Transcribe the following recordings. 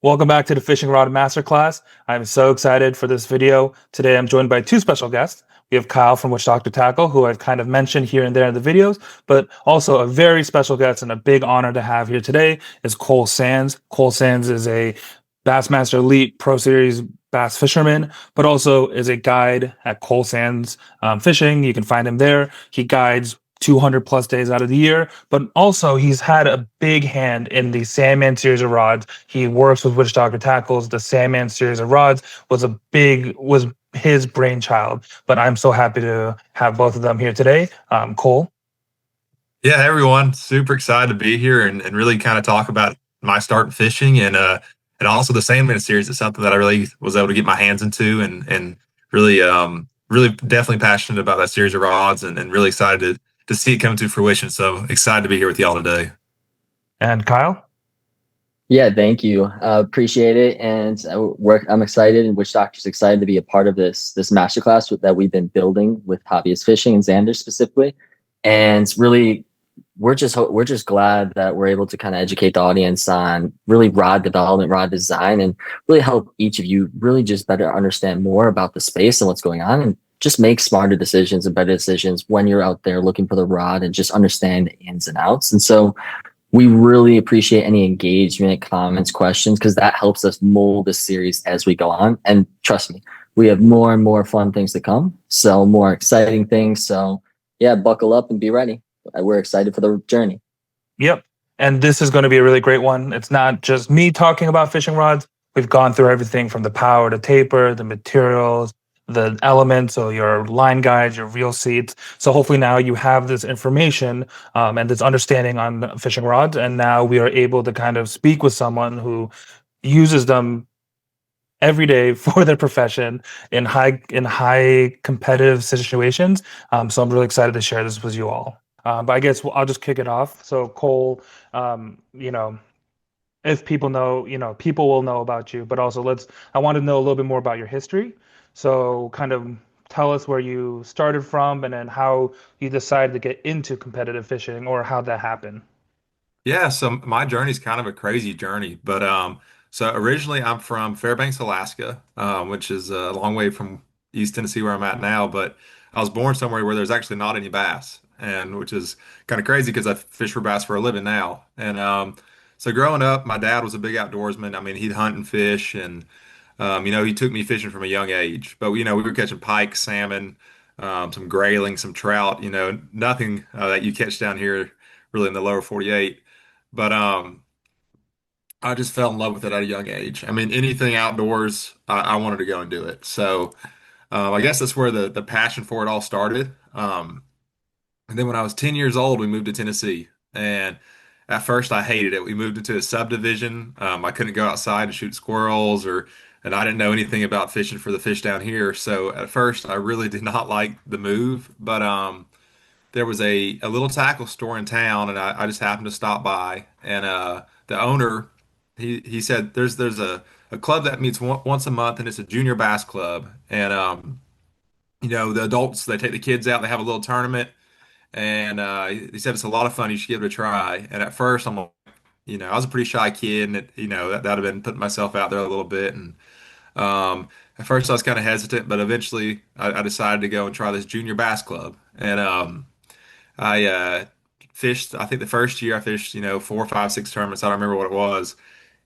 Welcome back to the Fishing Rod Masterclass. I'm so excited for this video. Today I'm joined by two special guests. We have Kyle from Witch Doctor Tackle, who I've kind of mentioned here and there in the videos, but also a very special guest and a big honor to have here today is Cole Sands. Cole Sands is a Bassmaster Elite Pro Series bass fisherman, but also is a guide at Cole Sands Fishing. You can find him there. He guides 200 plus days out of the year, but also he's had a big hand in the Sandman series of rods. He works with Witch Doctor Tackles. The Sandman series of rods was his brainchild. But I'm so happy to have both of them here today. Cole. Yeah, hey, everyone. Super excited to be here and really kind of talk about my start in fishing and also the Sandman series is something that I really was able to get my hands into and really really definitely passionate about that series of rods and really excited to see it come to fruition. So excited to be here with y'all today. And Kyle. Yeah, thank you. Appreciate it, and I'm excited, and Witch Doctor's excited to be a part of this masterclass that we've been building with hobbyist fishing and Xander specifically. And really, we're just glad that we're able to kind of educate the audience on really rod development, rod design, and really help each of you really just better understand more about the space and what's going on, and just make smarter decisions and better decisions when you're out there looking for the rod and just understand the ins and outs. And so we really appreciate any engagement, comments, questions, because that helps us mold the series as we go on. And trust me, we have more and more fun things to come. So more exciting things. So yeah, buckle up and be ready. We're excited for the journey. Yep. And this is going to be a really great one. It's not just me talking about fishing rods. We've gone through everything from the power to taper, the materials, the elements, so your line guides, your reel seats. So hopefully now you have this information and this understanding on fishing rods. And now we are able to kind of speak with someone who uses them every day for their profession in high competitive situations. So I'm really excited to share this with you all. But I guess I'll just kick it off. So Cole, you know, if people know, people will know about you, but also I want to know a little bit more about your history. So kind of tell us where you started from and then how you decided to get into competitive fishing or how that happened. Yeah, so my journey is kind of a crazy journey, but so originally I'm from Fairbanks, Alaska, which is a long way from East Tennessee where I'm at now. But I was born somewhere where there's actually not any bass, and which is kind of crazy because I fish for bass for a living now. And so growing up, my dad was a big outdoorsman. I mean, he'd hunt and fish, and he took me fishing from a young age. But we were catching pike, salmon, some grayling, some trout. Nothing that you catch down here really in the lower 48. But I just fell in love with it at a young age. I mean, anything outdoors, I wanted to go and do it. So I guess that's where the passion for it all started. And then when I was 10 years old, we moved to Tennessee. And at first, I hated it. We moved into a subdivision. I couldn't go outside and shoot squirrels, and I didn't know anything about fishing for the fish down here. So at first, I really did not like the move. But there was a little tackle store in town, and I just happened to stop by. And the owner, he said, there's a club that meets once a month, and it's a junior bass club. And the adults, they take the kids out, they have a little tournament. And he said it's a lot of fun. You should give it a try. And at first, I'm like, I was a pretty shy kid, and that'd have been putting myself out there a little bit. And at first, I was kind of hesitant, but eventually, I decided to go and try this junior bass club. And I fished. I think the first year I fished, 4, 5, 6 tournaments. I don't remember what it was,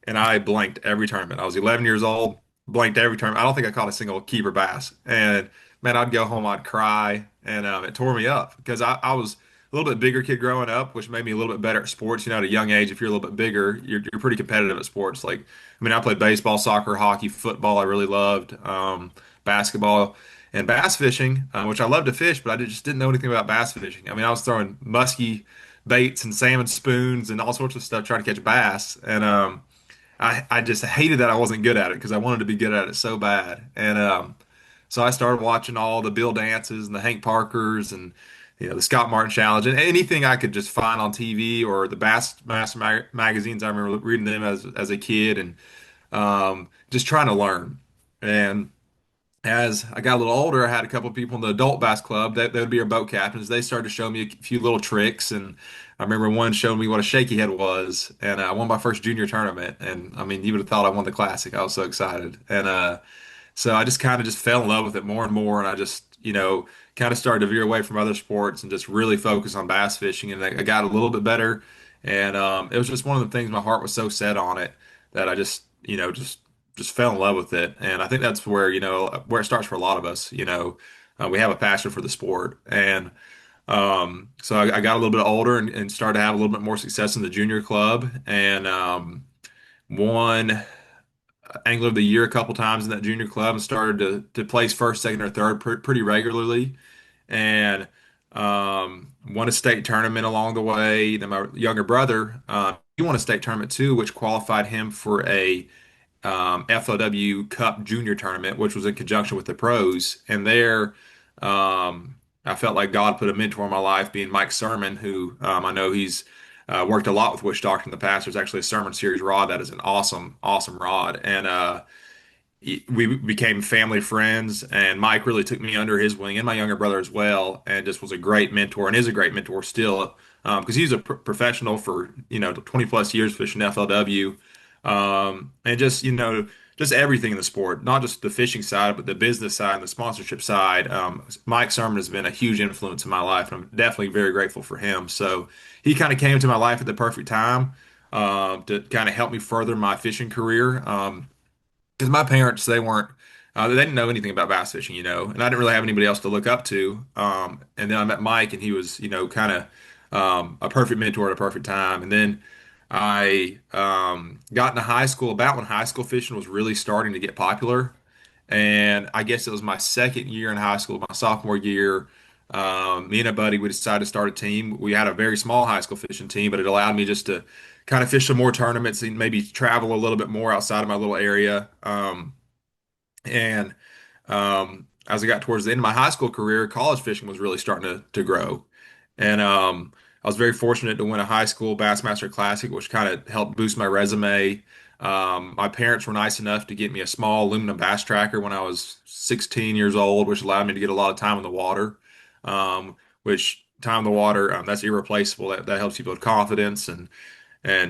and I blanked every tournament. I was 11 years old, blanked every tournament. I don't think I caught a single keeper bass. And man, I'd go home, I'd cry, and it tore me up because I was a little bit bigger kid growing up, which made me a little bit better at sports. At a young age, if you're a little bit bigger, you're pretty competitive at sports. Like, I mean, I played baseball, soccer, hockey, football. I really loved basketball and bass fishing, which I love to fish, but I just didn't know anything about bass fishing. I mean, I was throwing musky baits and salmon spoons and all sorts of stuff trying to catch bass, and I just hated that I wasn't good at it because I wanted to be good at it so bad. And so I started watching all the Bill Dances and the Hank Parkers and the Scott Martin Challenge and anything I could just find on TV or the Bassmaster magazines. I remember reading them as a kid and just trying to learn. And as I got a little older, I had a couple of people in the adult bass club that they would be our boat captains. They started to show me a few little tricks, and I remember one showing me what a shaky head was, and I won my first junior tournament. And I mean, you would have thought I won the classic. I was so excited, and so I just kind of just fell in love with it more and more, and I just, kind of started to veer away from other sports and just really focus on bass fishing. And I got a little bit better, and it was just one of the things my heart was so set on it that I just, just fell in love with it. And I think that's where, where it starts for a lot of us. We have a passion for the sport, and so I got a little bit older and started to have a little bit more success in the junior club, and won Angler of the Year a couple times in that junior club, and started to place first, second, or third pretty regularly, and won a state tournament along the way. Then my younger brother, he won a state tournament too, which qualified him for a FLW Cup Junior tournament, which was in conjunction with the pros. And there, I felt like God put a mentor in my life, being Mike Sermon, who I know he's worked a lot with Wish Doctor in the past. There's actually a Sandman Series rod that is an awesome, awesome rod. And we became family friends, and Mike really took me under his wing, and my younger brother as well, and just was a great mentor and is a great mentor still, because he's a professional for 20 plus years fishing FLW, and just just everything in the sport, not just the fishing side, but the business side and the sponsorship side. Mike Sermon has been a huge influence in my life, and I'm definitely very grateful for him. So he kind of came into my life at the perfect time, to kind of help me further my fishing career. Because my parents, they didn't know anything about bass fishing, and I didn't really have anybody else to look up to. And then I met Mike, and he was, kind of a perfect mentor at a perfect time. And then I got into high school about when high school fishing was really starting to get popular. And I guess it was my second year in high school, my sophomore year. Me and a buddy, we decided to start a team. We had a very small high school fishing team, but it allowed me just to kind of fish some more tournaments and maybe travel a little bit more outside of my little area. And as I got towards the end of my high school career, college fishing was really starting to grow. And I was very fortunate to win a high school Bassmaster Classic, which kind of helped boost my resume. My parents were nice enough to get me a small aluminum bass tracker when I was 16 years old, which allowed me to get a lot of time in the water. Which time in the water, that's irreplaceable. That helps you build confidence and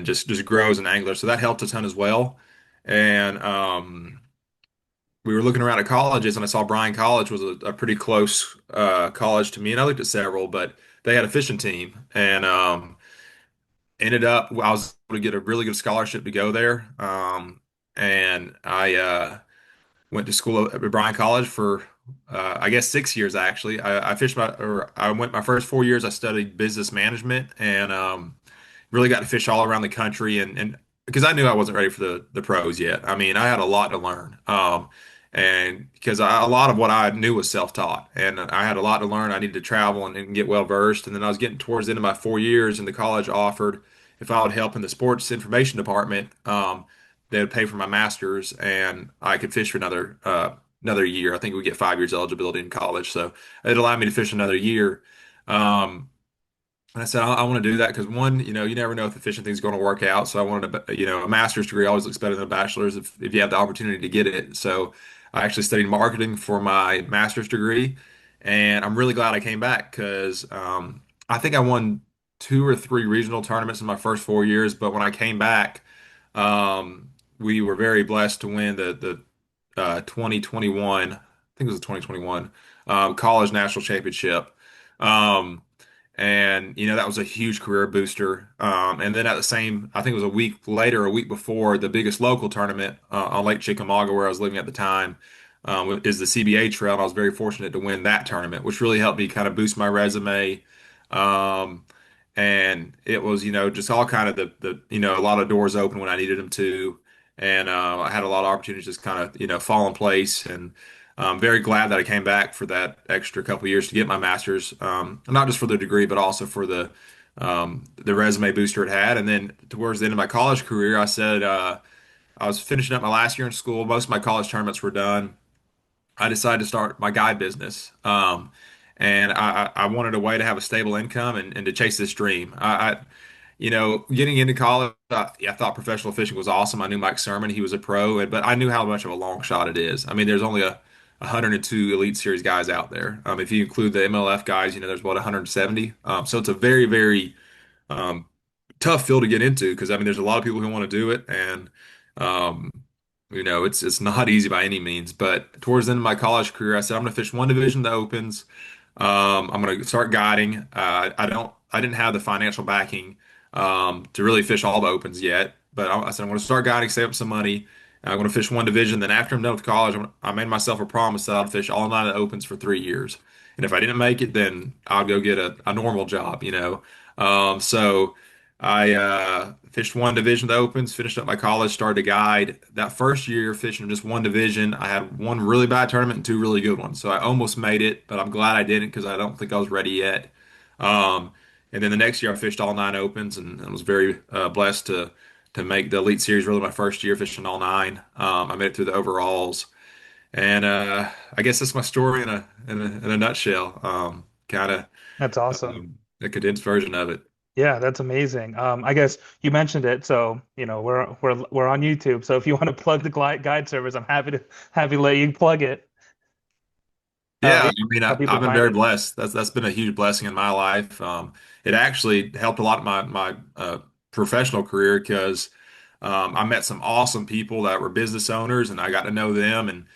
just grow as an angler. So that helped a ton as well. And we were looking around at colleges, and I saw Bryan College was a pretty close college to me, and I looked at several, but they had a fishing team, and ended up I was able to get a really good scholarship to go there. And I went to school at Bryan College for I guess 6 years actually. I fished or I went my first 4 years. I studied business management, and really got to fish all around the country, and because I knew I wasn't ready for the pros yet. I mean, I had a lot to learn. And because a lot of what I knew was self-taught, and I had a lot to learn. I needed to travel and get well versed. And then I was getting towards the end of my 4 years, and the college offered if I would help in the sports information department, they would pay for my master's, and I could fish for another year. I think we get 5 years eligibility in college, so it allowed me to fish another year. And I said, I want to do that because one, you never know if the fishing thing's going to work out. So I wanted a master's degree always looks better than a bachelor's if you have the opportunity to get it. So I actually studied marketing for my master's degree, and I'm really glad I came back because I think I won two or three regional tournaments in my first 4 years. But when I came back, we were very blessed to win the 2021, I think it was the 2021 college national championship. Um, and that was a huge career booster. And then at the same, I think it was a week later, a week before, the biggest local tournament on Lake Chickamauga, where I was living at the time, is the CBA Trail. And I was very fortunate to win that tournament, which really helped me kind of boost my resume. Um, and it was, just all kind of a lot of doors open when I needed them to. And I had a lot of opportunities just kind of, fall in place. And I'm very glad that I came back for that extra couple of years to get my master's, not just for the degree, but also for the resume booster it had. And then towards the end of my college career, I said I was finishing up my last year in school. Most of my college tournaments were done. I decided to start my guide business. And I wanted a way to have a stable income and to chase this dream. Getting into college, I thought professional fishing was awesome. I knew Mike Sermon, he was a pro, but I knew how much of a long shot it is. I mean, there's only 102 Elite Series guys out there. If you include the MLF guys, there's what 170. So it's a very, very um, tough field to get into because I mean, there's a lot of people who want to do it, and um, it's not easy by any means. But towards the end of my college career, I said I'm going to fish one division that opens. I'm going to start guiding. I didn't have the financial backing to really fish all the opens yet, but I said I'm going to start guiding, save up some money. I'm going to fish one division. Then after I'm done with college, I made myself a promise that I'd fish all nine of the opens for 3 years. And if I didn't make it, then I'll go get a normal job. So I fished one division of the opens, finished up my college, started to guide. That first year fishing just one division, I had one really bad tournament and two really good ones. So I almost made it, but I'm glad I didn't because I don't think I was ready yet. Um, and then the next year I fished all nine opens and was very blessed to make the Elite Series really my first year fishing all nine. I made it through the overalls. And I guess that's my story in a nutshell. Kind of That's awesome. a condensed version of it. Yeah, that's amazing. I guess you mentioned it, so we're on YouTube. So if you want to plug the guide service, I'm happy to let you plug it. Yeah, Yeah, I mean, how people I've been find very it. blessed. That's been a huge blessing in my life. It actually helped a lot in my professional career because I met some awesome people that were business owners, and I got to know them. And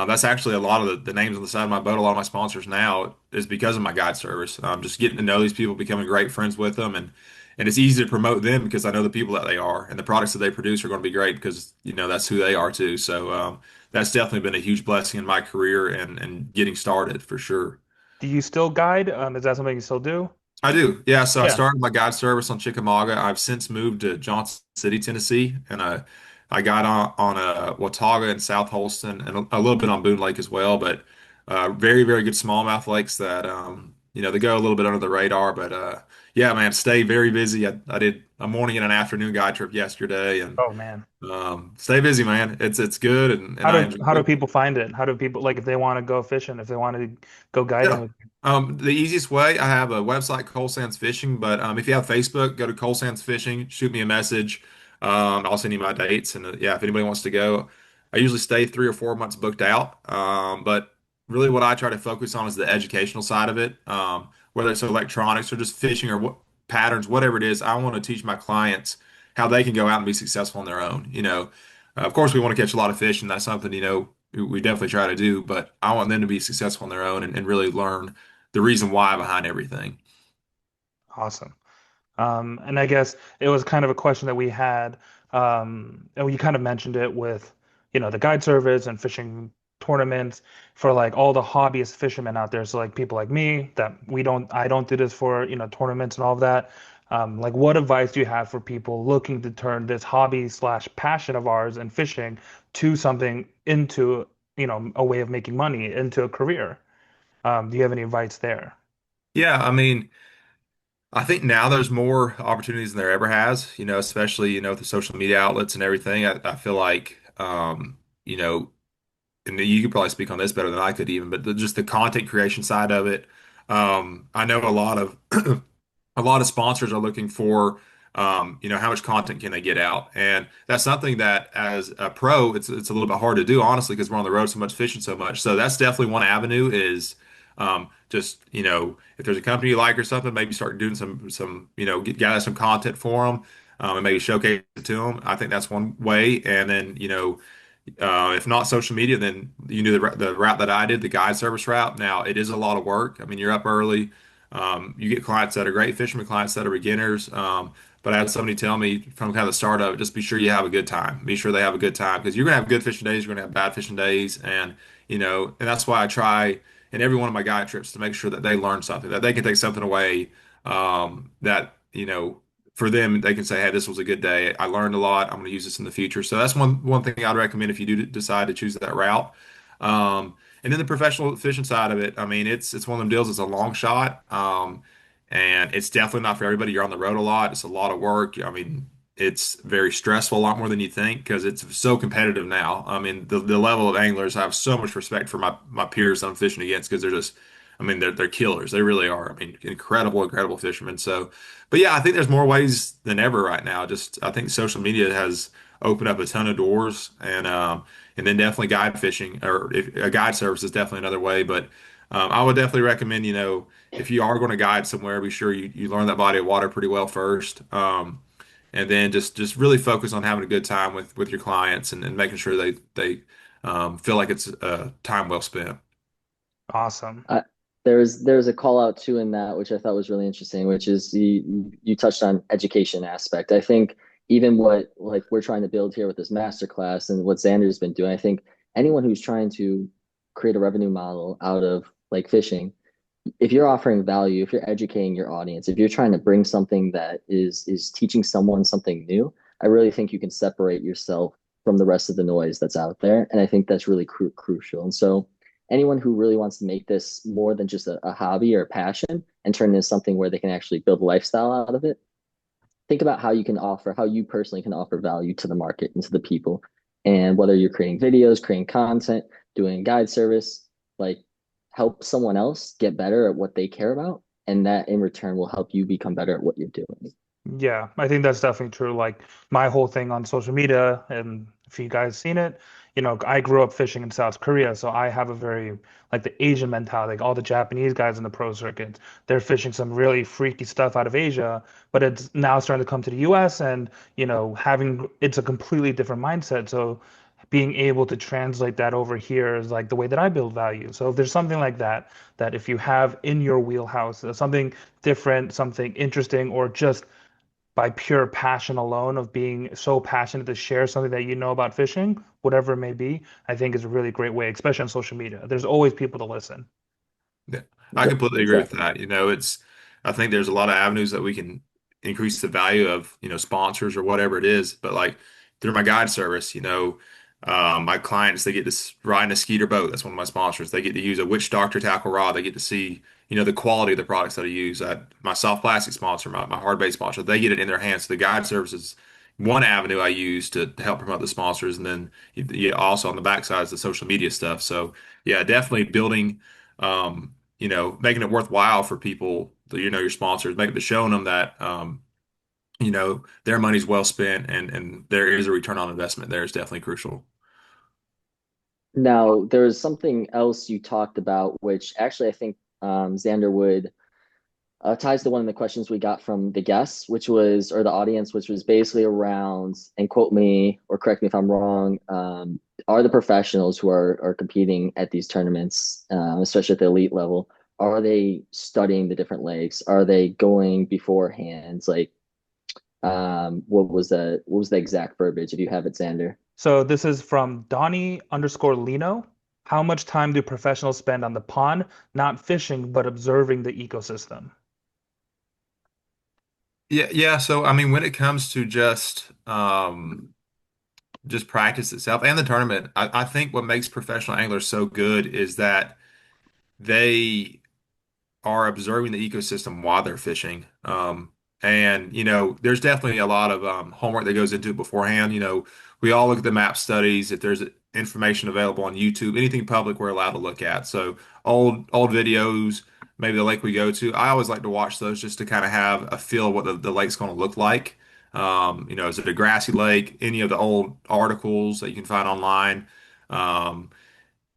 that's actually a lot of the names on the side of my boat. A lot of my sponsors now is because of my guide service. Just getting to know these people, becoming great friends with them, and it's easy to promote them because I know the people that they are, and the products that they produce are going to be great because that's who they are too. So that's definitely been a huge blessing in my career and getting started for sure. Do you still guide? Is that something you still do? I do. Yeah, so I Yeah. started my guide service on Chickamauga. I've since moved to Johnson City, Tennessee, and I got on Watauga and South Holston and a little bit on Boone Lake as well, but very, very good smallmouth lakes that they go a little bit under the radar, but yeah, man, stay very busy. I did a morning and an afternoon guide trip yesterday and Oh man. stay busy, man. It's good and How I do enjoy how do it. people find it? How do people like if they want to go fishing, if they want to go guiding Yeah. with you? The easiest way, I have a website, Coal Sands Fishing, but if you have Facebook, go to Coal Sands Fishing, shoot me a message. I'll send you my dates. And yeah, if anybody wants to go, I usually stay 3 or 4 months booked out. But really what I try to focus on is the educational side of it. Whether it's electronics or just fishing or what patterns, whatever it is, I want to teach my clients how they can go out and be successful on their own. Of course, we want to catch a lot of fish, and that's something, we definitely try to do, but I want them to be successful on their own and really learn the reason why behind everything. Awesome. And I guess it was kind of a question that we had, and you kind of mentioned it with, the guide service and fishing tournaments for like all the hobbyist fishermen out there. So like people like me that I don't do this for, tournaments and all of that. Like what advice do you have for people looking to turn this hobby slash passion of ours and fishing to something into, a way of making money, into a career? Do you have any advice there? Yeah, I mean, I think now there's more opportunities than there ever has, especially, with the social media outlets and everything. I feel like, you know, and you could probably speak on this better than I could even, but just the content creation side of it. I know a lot of a lot of sponsors are looking for, how much content can they get out, and that's something that as a pro, it's a little bit hard to do, honestly, because we're on the road so much, fishing so much. So that's definitely one avenue is just if there's a company you like or something, maybe start doing some gather some content for them, and maybe showcase it to them. I think that's one way, and then if not social media, then you do the route that I did, the guide service route. Now, it is a lot of work. I mean, you're up early. You get clients that are great fishermen, clients that are beginners. But I had somebody tell me from kind of the start of it, just be sure you have a good time. Be sure they have a good time because you're gonna have good fishing days, you're gonna have bad fishing days, and that's why I try in every one of my guide trips to make sure that they learn something, that they can take something away, that for them, they can say, "Hey, this was a good day. I learned a lot. I'm going to use this in the future." So that's one thing I'd recommend if you do decide to choose that route. And then the professional fishing side of it, I mean, it's one of them deals. It's a long shot, and it's definitely not for everybody. You're on the road a lot. It's a lot of work. I mean, it's very stressful, a lot more than you think because it's so competitive now. I mean, the level of anglers, I have so much respect for my peers I'm fishing against because they're just, I mean, they're killers. They really are. I mean, incredible, incredible fishermen. So. But yeah, I think there's more ways than ever right now. Just I think social media has opened up a ton of doors, and And then definitely guide fishing or if, a guide service is definitely another way. But I would definitely recommend, if you are going to guide somewhere, be sure you learn that body of water pretty well first. And then just really focus on having a good time with your clients and making sure they feel like it's time well spent. Awesome. I, there's a call out too in that, which I thought was really interesting, which is you touched on education aspect. I think even what like we're trying to build here with this masterclass and what Xander's been doing, I think anyone who's trying to create a revenue model out of like fishing, if you're offering value, if you're educating your audience, if you're trying to bring something that is teaching someone something new, I really think you can separate yourself from the rest of the noise that's out there, and I think that's really crucial. And so, anyone who really wants to make this more than just a hobby or a passion and turn it into something where they can actually build a lifestyle out of it, think about how you personally can offer value to the market and to the people. And whether you're creating videos, creating content, doing guide service, like help someone else get better at what they care about. And that in return will help you become better at what you're doing. Yeah, I think that's definitely true. Like my whole thing on social media, and if you guys seen it, I grew up fishing in South Korea, so I have a very like the Asian mentality. Like all the Japanese guys in the pro circuit, they're fishing some really freaky stuff out of Asia, but it's now starting to come to the US, and having it's a completely different mindset. So being able to translate that over here is like the way that I build value. So if there's something like that, that if you have in your wheelhouse, something different, something interesting, or just by pure passion alone of being so passionate to share something that you know about fishing, whatever it may be, I think is a really great way, especially on social media. There's always people to listen. Yeah, I completely agree with Exactly. that. I think there's a lot of avenues that we can increase the value of, sponsors or whatever it is. But like through my guide service, my clients, they get to ride in a skeeter boat. That's one of my sponsors. They get to use a witch doctor tackle rod. They get to see, the quality of the products that I use. My soft plastic sponsor, my hard bait sponsor, they get it in their hands. So the guide service is one avenue I use to help promote the sponsors. And then also on the backside is the social media stuff. So yeah, definitely building. Making it worthwhile for people, your sponsors, making showing them that, their money's well spent and there is a return on investment there is definitely crucial. Now, there's something else you talked about, which actually I think Xander would ties to one of the questions we got from the guests, which was, or the audience, which was basically around, and quote me or correct me if I'm wrong, are the professionals who are competing at these tournaments, especially at the elite level, are they studying the different lakes? Are they going beforehand? Like, what was the exact verbiage if you have it, Xander? So this is from Donnie underscore Lino. How much time do professionals spend on the pond, not fishing, but observing the ecosystem? Yeah, yeah. So I mean, when it comes to just practice itself and the tournament, I think what makes professional anglers so good is that they are observing the ecosystem while they're fishing. And there's definitely a lot of homework that goes into it beforehand. We all look at the map studies. If there's information available on YouTube, anything public, we're allowed to look at. So old videos, maybe the lake we go to. I always like to watch those just to kind of have a feel of what the lake's going to look like. Is it a grassy lake? Any of the old articles that you can find online. Um,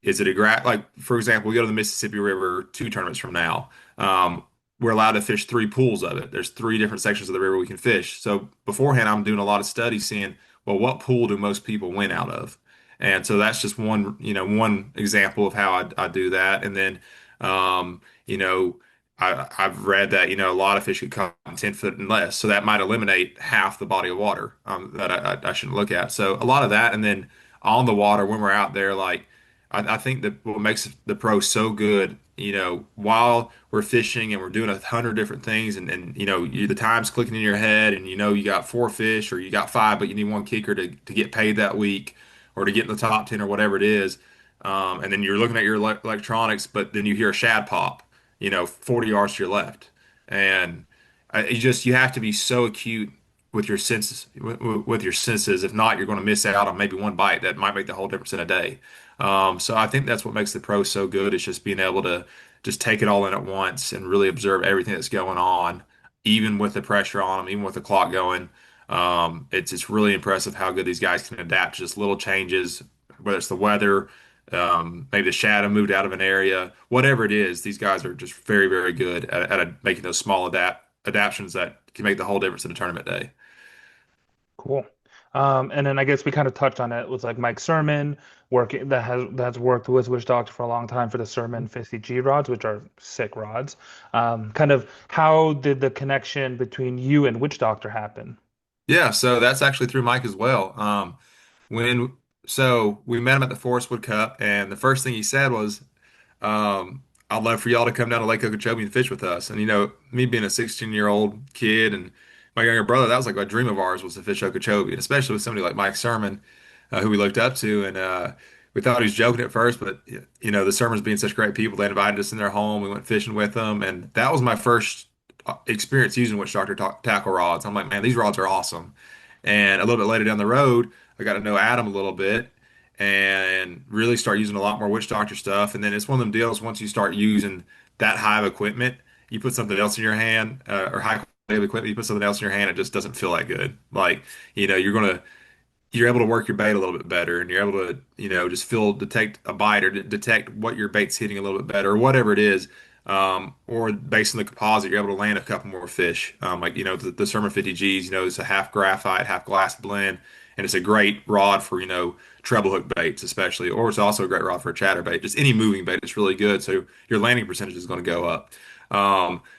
is it a like for example, we go to the Mississippi River 2 tournaments from now. Um, we're allowed to fish 3 pools of it. There's 3 different sections of the river we can fish. So beforehand, I'm doing a lot of study seeing, well, what pool do most people win out of? And so that's just one example of how I do that. And then, um, you know, I've read that, a lot of fish could come 10 foot and less. So that might eliminate half the body of water that I shouldn't look at. So a lot of that. And then on the water, when we're out there, like, I think that what makes the pro so good, while we're fishing and we're doing 100 different things, and the time's clicking in your head, and you got 4 fish or you got 5, but you need one kicker to get paid that week or to get in the top 10 or whatever it is. And then you're looking at your electronics, but then you hear a shad pop, 40 yards to your left, and you have to be so acute with your senses, with your senses. If not, you're going to miss out on maybe one bite that might make the whole difference in a day. So I think that's what makes the pro so good. It's just being able to just take it all in at once and really observe everything that's going on, even with the pressure on them, even with the clock going. It's really impressive how good these guys can adapt to just little changes whether it's the weather, maybe the shadow moved out of an area, whatever it is, these guys are just very, very good at making those small adaptations that can make the whole difference in a tournament day. Cool. And then I guess we kind of touched on it with like Mike Sermon working that's worked with Witch Doctor for a long time for the Sermon 50G rods, which are sick rods. Kind of how did the connection between you and Witch Doctor happen? Yeah, so that's actually through Mike as well. When so we met him at the Forest Wood Cup, and the first thing he said was, I'd love for y'all to come down to Lake Okeechobee and fish with us. And me being a 16-year-old kid and my younger brother, that was like a dream of ours was to fish Okeechobee, and especially with somebody like Mike Sermon, who we looked up to. And we thought he was joking at first, but the Sermons being such great people, they invited us in their home. We went fishing with them, and that was my first experience using Witch Doctor tackle rods. I'm like, man, these rods are awesome. And a little bit later down the road, I got to know Adam a little bit and really start using a lot more Witch Doctor stuff. And then it's one of them deals once you start using that high of equipment, you put something else in your hand, or high quality of equipment, you put something else in your hand, it just doesn't feel that good. Like, you're able to work your bait a little bit better, and you're able to, just detect a bite or detect what your bait's hitting a little bit better, or whatever it is. Or based on the composite, you're able to land a couple more fish. Like, the Sermon 50Gs, it's a half graphite, half glass blend, and it's a great rod for, treble hook baits, especially, or it's also a great rod for a chatterbait. Just any moving bait is really good. So your landing percentage is going to go up.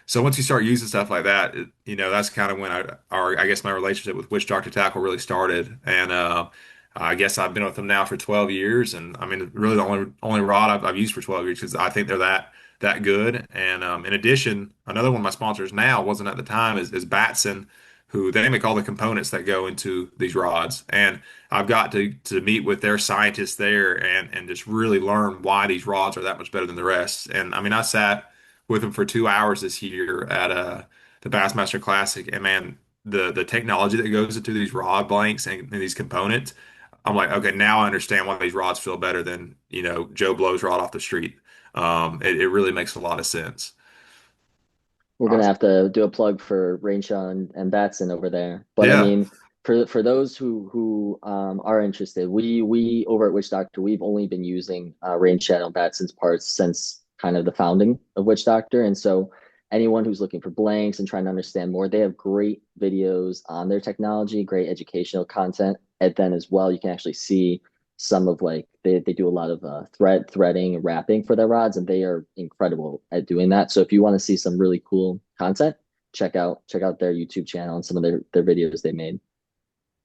So once you start using stuff like that, that's kind of when I guess my relationship with Witch Doctor Tackle really started. And I guess I've been with them now for 12 years, and I mean, really the only rod I've used for 12 years because I think they're that good. And in addition, another one of my sponsors now wasn't at the time is Batson, who they make all the components that go into these rods. And I've got to meet with their scientists there and just really learn why these rods are that much better than the rest. And I mean, I sat with them for 2 hours this year at the Bassmaster Classic, and man, the technology that goes into these rod blanks and these components, I'm like, okay, now I understand why these rods feel better than Joe Blow's rod off the street. It really makes a lot of sense. We're gonna Awesome. have to do a plug for Rainshaw and Batson over there. But I Yeah. mean, for those who are interested, we over at Witch Doctor, we've only been using Rainshaw and Batson's parts since kind of the founding of Witch Doctor, and so anyone who's looking for blanks and trying to understand more, they have great videos on their technology, great educational content, and then as well, you can actually see some of like they do a lot of threading and wrapping for their rods, and they are incredible at doing that. So if you want to see some really cool content, check out their YouTube channel and some of their videos they made.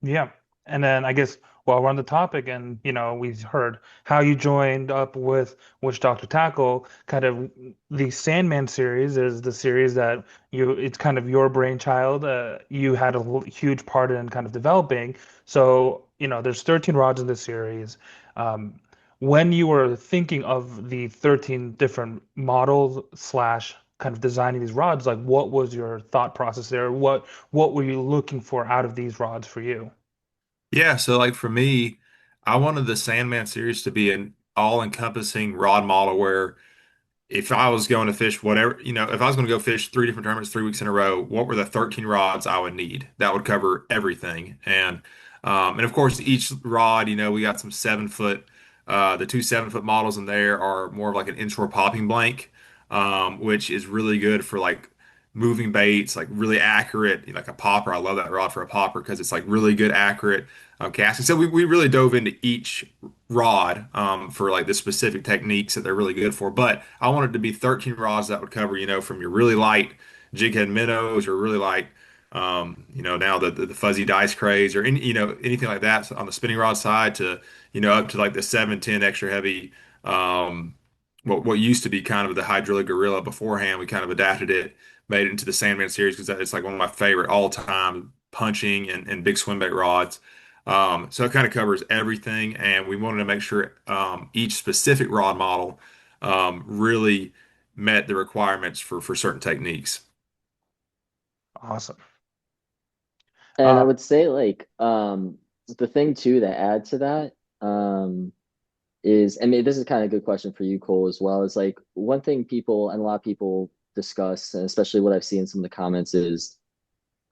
Yeah. And then I guess while we're on the topic and we've heard how you joined up with Witch Doctor Tackle, kind of the Sandman series is the series that it's kind of your brainchild. You had a huge part in kind of developing. So, there's 13 rods in this series. Um, when you were thinking of the 13 different models slash kind of designing these rods, like what was your thought process there? What were you looking for out of these rods for you? Yeah, so like for me, I wanted the Sandman series to be an all-encompassing rod model where if I was going to fish whatever, if I was going to go fish three different tournaments 3 weeks in a row, what were the 13 rods I would need? That would cover everything. And of course, each rod, we got some 7 foot, the two 7 foot models in there are more of like an inshore popping blank, which is really good for like moving baits, like really accurate, like a popper. I love that rod for a popper because it's like really good, accurate casting. So we really dove into each rod for like the specific techniques that they're really good for. But I wanted to be 13 rods that would cover, from your really light jig head minnows or really light, now the fuzzy dice craze or anything like that on the spinning rod side to, up to like the 710 extra heavy, um, what used to be kind of the hydraulic gorilla beforehand. We kind of adapted it, made it into the Sandman series because it's like one of my favorite all time punching and big swim bait rods. So it kind of covers everything, and we wanted to make sure each specific rod model really met the requirements for certain techniques. Awesome. And I Uh, would say like the thing too that add to that is, I mean, this is kind of a good question for you, Cole, as well. Is like one thing people and a lot of people discuss, and especially what I've seen in some of the comments is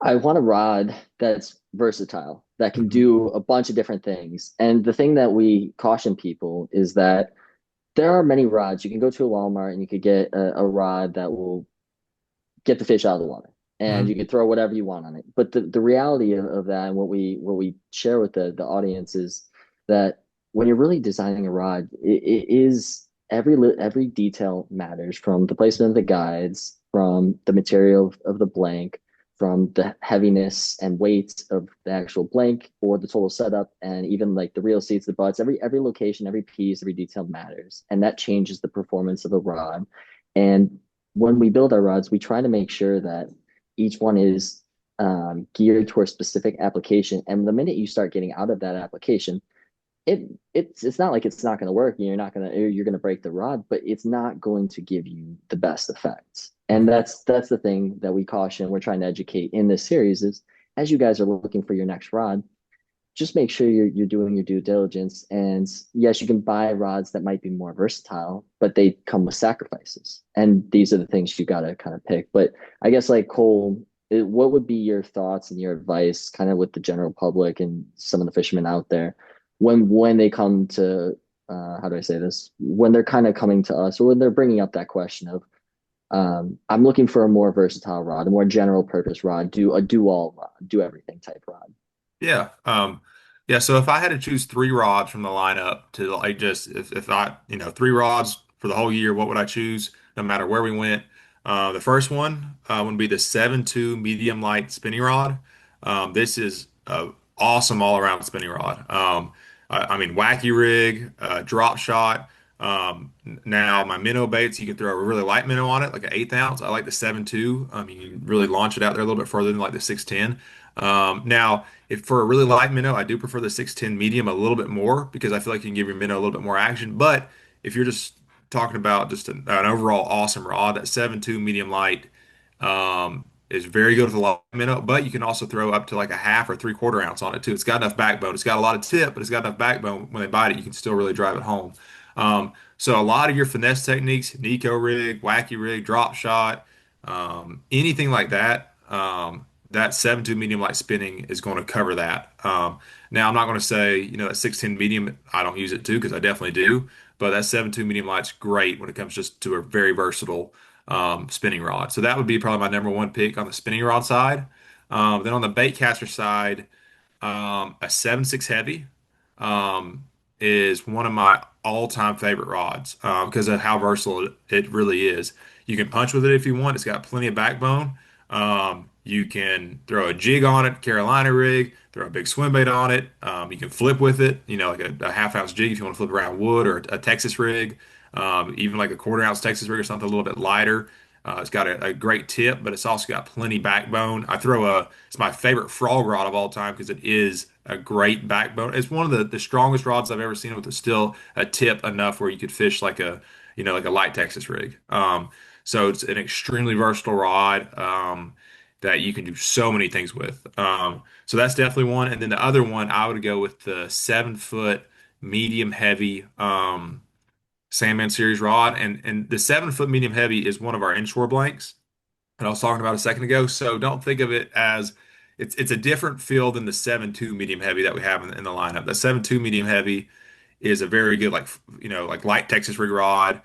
I want a rod that's versatile. that can Mhm. do a bunch of different things. And the thing that we caution people is that there are many rods. You can go to a Walmart and you could get a rod that will get the fish out of the water, and Mhm. you can throw whatever you want on it. But the reality of that, and what we share with the audience, is that when you're really designing a rod, it is every detail matters, from the placement of the guides, from the material of the blank, from the heaviness and weight of the actual blank or the total setup, and even like the reel seats, the butts. Every location, every piece, every detail matters, and that changes the performance of a rod. And when we build our rods, we try to make sure that each one is geared to a specific application. And the minute you start getting out of that application, it's not like it's not going to work. You're going to break the rod, but it's not going to give you the best effects. And Mhm. that's the thing that we caution. We're trying to educate in this series is, as you guys are looking for your next rod, just make sure you're doing your due diligence. And yes, you can buy rods that might be more versatile, but they come with sacrifices. And these are the things you got to kind of pick. But I guess like Cole, what would be your thoughts and your advice, kind of with the general public and some of the fishermen out there, when they come to how do I say this? When they're kind of coming to us, or when they're bringing up that question of, I'm looking for a more versatile rod, a more general purpose rod, do a do all rod, do everything type rod. Yeah. Yeah. So if I had to choose three rods from the lineup to like just if I, three rods for the whole year, what would I choose no matter where we went? The first one would be the 7.2 medium light spinning rod. This is a awesome all around spinning rod. I mean, wacky rig, drop shot. Now my minnow baits, you can throw a really light minnow on it, like an 1/8 ounce. I like the 7.2. You can really launch it out there a little bit further than like the 610. Now, if for a really light minnow, I do prefer the 610 medium a little bit more because I feel like you can give your minnow a little bit more action. But if you're just talking about just an overall awesome rod, that 7.2 medium light is very good with a light minnow, but you can also throw up to like a half or 3/4 ounce on it too. It's got enough backbone. It's got a lot of tip, but it's got enough backbone. When they bite it, you can still really drive it home. So a lot of your finesse techniques, Nico rig, wacky rig, drop shot, anything like that. That 7.2 medium light spinning is going to cover that. Now, I'm not going to say, that 610 medium, I don't use it too, because I definitely do. But that 7.2 medium light's great when it comes just to a very versatile spinning rod. So that would be probably my number one pick on the spinning rod side. Then on the bait caster side, a 7.6 heavy um, is one of my all-time favorite rods because of how versatile it really is. You can punch with it if you want. It's got plenty of backbone. You can throw a jig on it, Carolina rig, throw a big swim bait on it. You can flip with it, like a half-ounce jig if you want to flip around wood or a Texas rig, even like a 1/4 ounce Texas rig or something a little bit lighter. It's got a great tip, but it's also got plenty backbone. It's my favorite frog rod of all time because it is a great backbone. It's one of the strongest rods I've ever seen with still a tip enough where you could fish like a light Texas rig. So it's an extremely versatile rod that you can do so many things with. So that's definitely one. And then the other one, I would go with the 7 foot medium heavy. Sandman Series rod, and the 7 foot medium heavy is one of our inshore blanks that I was talking about a second ago. So don't think of it as it's a different feel than the 7.2 medium heavy that we have in the lineup. The 7.2 medium heavy is a very good like light Texas rig rod,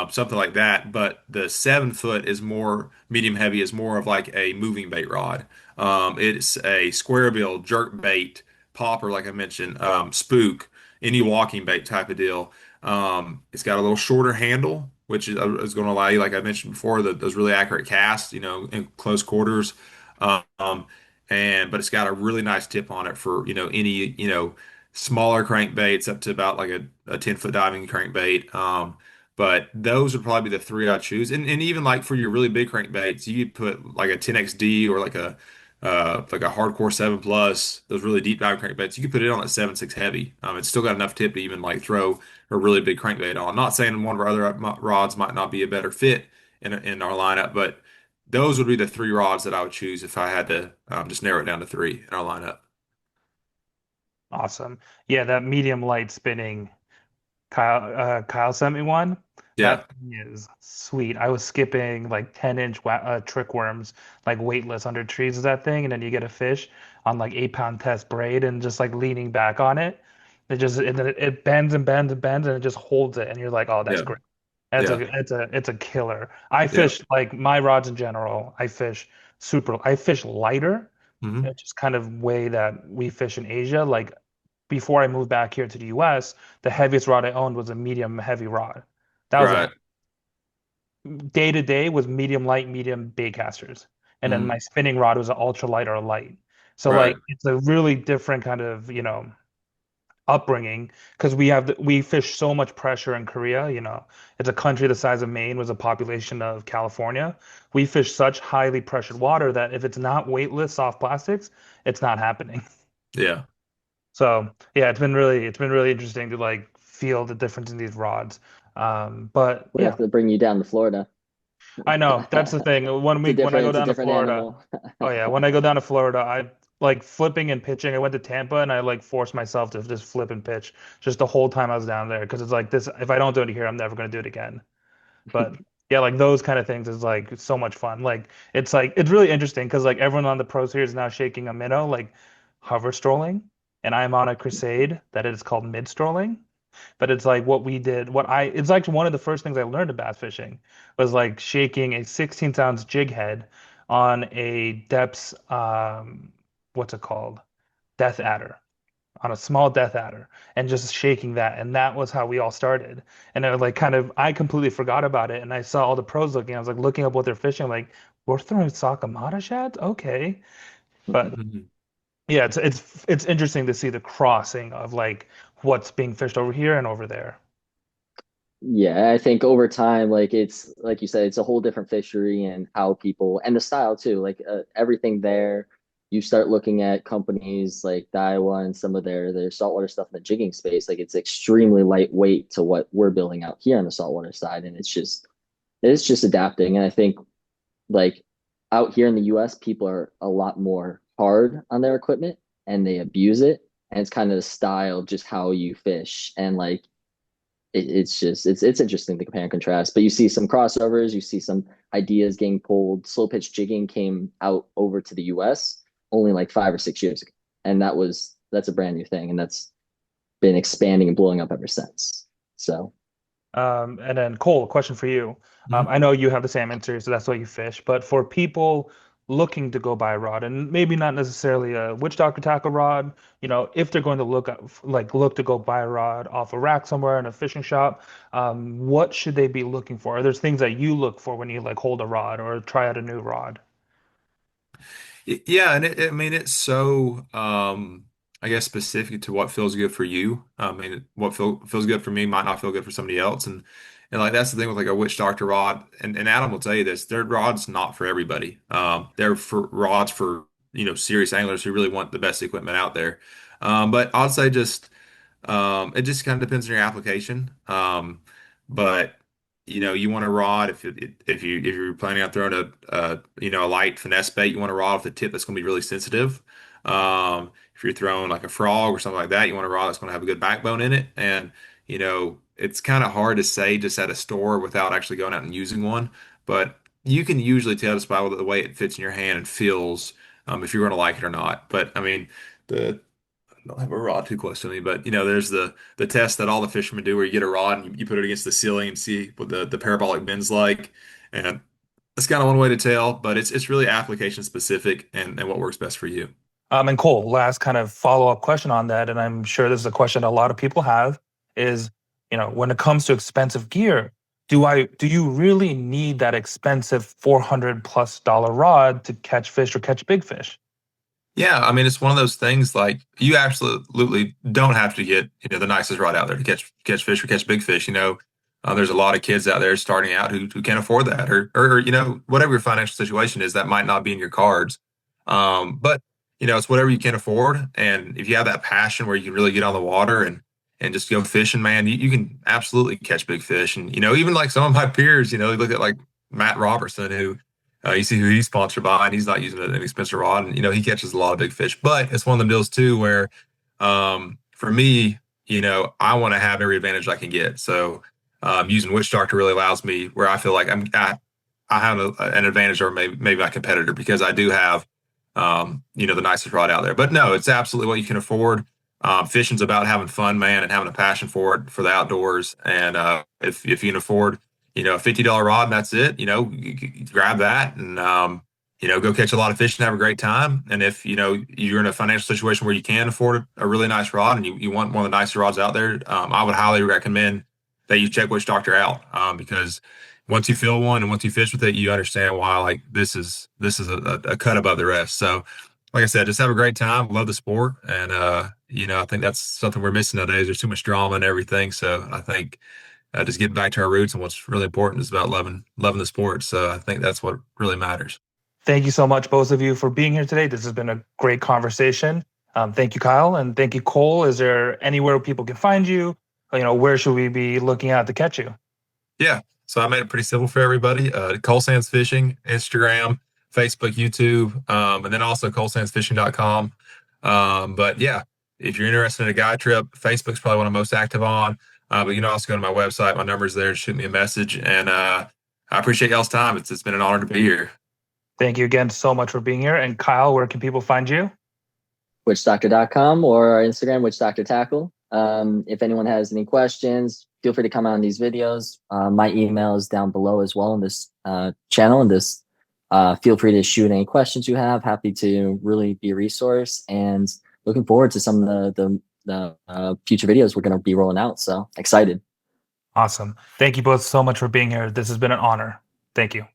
something like that. But the 7 foot is more medium heavy is more of like a moving bait rod. It's a square bill jerk bait popper, like I mentioned, spook, any walking bait type of deal. It's got a little shorter handle, which is going to allow you, like I mentioned before, those really accurate casts, in close quarters. Um, but it's got a really nice tip on it for, any, smaller crankbaits up to about like a 10 foot diving crankbait. But those would probably be the three I'd choose. And even like for your really big crankbaits, you could put like a 10XD or like a hardcore 7 plus, those really deep dive crankbaits. You could put it on that 7.6 heavy. It's still got enough tip to even like throw a really big crankbait on. Not saying one of our other rods might not be a better fit in our lineup, but those would be the three rods that I would choose if I had to just narrow it down to three in our lineup. Awesome. Yeah, that medium light spinning, Kyle sent me one. Yeah. That thing is sweet. I was skipping like 10-inch trick worms, like weightless under trees with that thing, and then you get a fish on like 8 pound test braid and just like leaning back on it. It bends and bends and bends and it just holds it, and you're like, oh, that's Yeah. great. It's Yeah. a killer. I Yeah. fish like my rods in general. I fish lighter, Hmm. which is kind of way that we fish in Asia. Like before I moved back here to the US, the heaviest rod I owned was a medium heavy rod. That was Right. it. Day to day was medium light, medium bait casters. And then Hmm. my spinning rod was an ultra light or a light. So like Right. it's a really different kind of, upbringing because we fish so much pressure in Korea, it's a country the size of Maine was a population of California. We fish such highly pressured water that if it's not weightless soft plastics, it's not happening. Yeah. So yeah, it's been really interesting to like feel the difference in these rods. But We have yeah, to bring you down to Florida. I know that's the thing. When I go It's a down to different Florida, animal. oh yeah, when I go down to Florida, I like flipping and pitching. I went to Tampa and I like forced myself to just flip and pitch just the whole time I was down there because it's like this. If I don't do it here, I'm never gonna do it again. But yeah, like those kind of things is like so much fun. Like it's really interesting because like everyone on the Pro Series is now shaking a minnow, like hover strolling, and I'm on a crusade that is called mid strolling. But it's like what we did, it's like one of the first things I learned in bass fishing was like shaking a 16-ounce jig head on a depths, what's it called? Death adder, on a small death adder, and just shaking that. And that was how we all started. And it was like kind of, I completely forgot about it. And I saw all the pros looking, I was like looking up what they're fishing, like, we're throwing Sakamata shads? Okay. But Mhm. yeah, it's interesting to see the crossing of like what's being fished over here and over there. Yeah, I think over time, like it's like you said, it's a whole different fishery and how people and the style too. Like everything there, you start looking at companies like Daiwa and some of their saltwater stuff in the jigging space. Like it's extremely lightweight to what we're building out here on the saltwater side, and it's just adapting. And I think like out here in the US, people are a lot more hard on their equipment and they abuse it. And it's kind of the style, just how you fish. And like it's interesting to compare and contrast. But you see some crossovers, you see some ideas getting pulled. Slow pitch jigging came out over to the US only like 5 or 6 years ago. And that's a brand new thing. And that's been expanding and blowing up ever since. So And then Cole, a question for you. Mhm. I know you have the Sandman Series, so that's why you fish. But for people looking to go buy a rod, and maybe not necessarily a witch doctor tackle rod, if they're going to look to go buy a rod off a rack somewhere in a fishing shop, what should they be looking for? Are there things that you look for when you like hold a rod or try out a new rod? Yeah, and I mean, it's so, I guess, specific to what feels good for you. I mean, what feels good for me might not feel good for somebody else, and like that's the thing with like a witch doctor rod. And Adam will tell you this: their rod's not for everybody. They're for rods for serious anglers who really want the best equipment out there. But I'd say just it just kind of depends on your application. But you want a rod if you're planning on throwing a light finesse bait, you want a rod with a tip that's going to be really sensitive. If you're throwing like a frog or something like that, you want a rod that's going to have a good backbone in it. And it's kind of hard to say just at a store without actually going out and using one. But you can usually tell just by the way it fits in your hand and feels, if you're going to like it or not. But I mean, the don't have a rod too close to me, but there's the test that all the fishermen do where you get a rod and you put it against the ceiling and see what the parabolic bend's like. And that's kind of one way to tell, but it's really application specific and what works best for you. And Cole, last kind of follow-up question on that, and I'm sure this is a question a lot of people have, is, when it comes to expensive gear, do you really need that expensive 400 plus dollar rod to catch fish or catch big fish? Yeah, I mean it's one of those things like you absolutely don't have to get the nicest rod out there to catch fish or catch big fish. There's a lot of kids out there starting out who can't afford that, or whatever your financial situation is, that might not be in your cards. But it's whatever you can afford, and if you have that passion where you can really get on the water and just go fishing, man, you can absolutely catch big fish. And even like some of my peers, you look at like Matt Robertson who. You see who he's sponsored by, and he's not using an expensive rod, and he catches a lot of big fish. But it's one of them deals too, where for me, I want to have every advantage I can get. So using Witch Doctor really allows me where I feel like I have an advantage over maybe my competitor because I do have, the nicest rod out there. But no, it's absolutely what you can afford. Fishing's about having fun, man, and having a passion for it, for the outdoors. And if you can afford, a $50 rod and that's it, you grab that and, go catch a lot of fish and have a great time. And if, you're in a financial situation where you can afford a really nice rod and you want one of the nicest rods out there, I would highly recommend that you check Witch Doctor out because once you feel one and once you fish with it, you understand why like this is a cut above the rest. So like I said, just have a great time, love the sport. And I think that's something we're missing nowadays. There's too much drama and everything. So I think just getting back to our roots and what's really important is about loving the sport. So I think that's what really matters. Thank you so much, both of you, for being here today. This has been a great conversation. Thank you, Kyle, and thank you, Cole. Is there anywhere people can find you? Where should we be looking at to catch you? Yeah. So I made it pretty simple for everybody. Cole Sands Fishing, Instagram, Facebook, YouTube, and then also colesandsfishing.com. But yeah, if you're interested in a guide trip, Facebook's probably what I'm most active on. But you can also go to my website. My number's there. Shoot me a message. And I appreciate y'all's time. It's been an honor to be here. Thank you again so much for being here. And Kyle, where can people find you? WitchDoctor.com or our Instagram, WitchDoctorTackle. If anyone has any questions, feel free to comment on these videos. My email is down below as well in this channel. And this, feel free to shoot any questions you have. Happy to really be a resource and looking forward to some of the future videos we're going to be rolling out. So excited. Awesome. Thank you both so much for being here. This has been an honor. Thank you.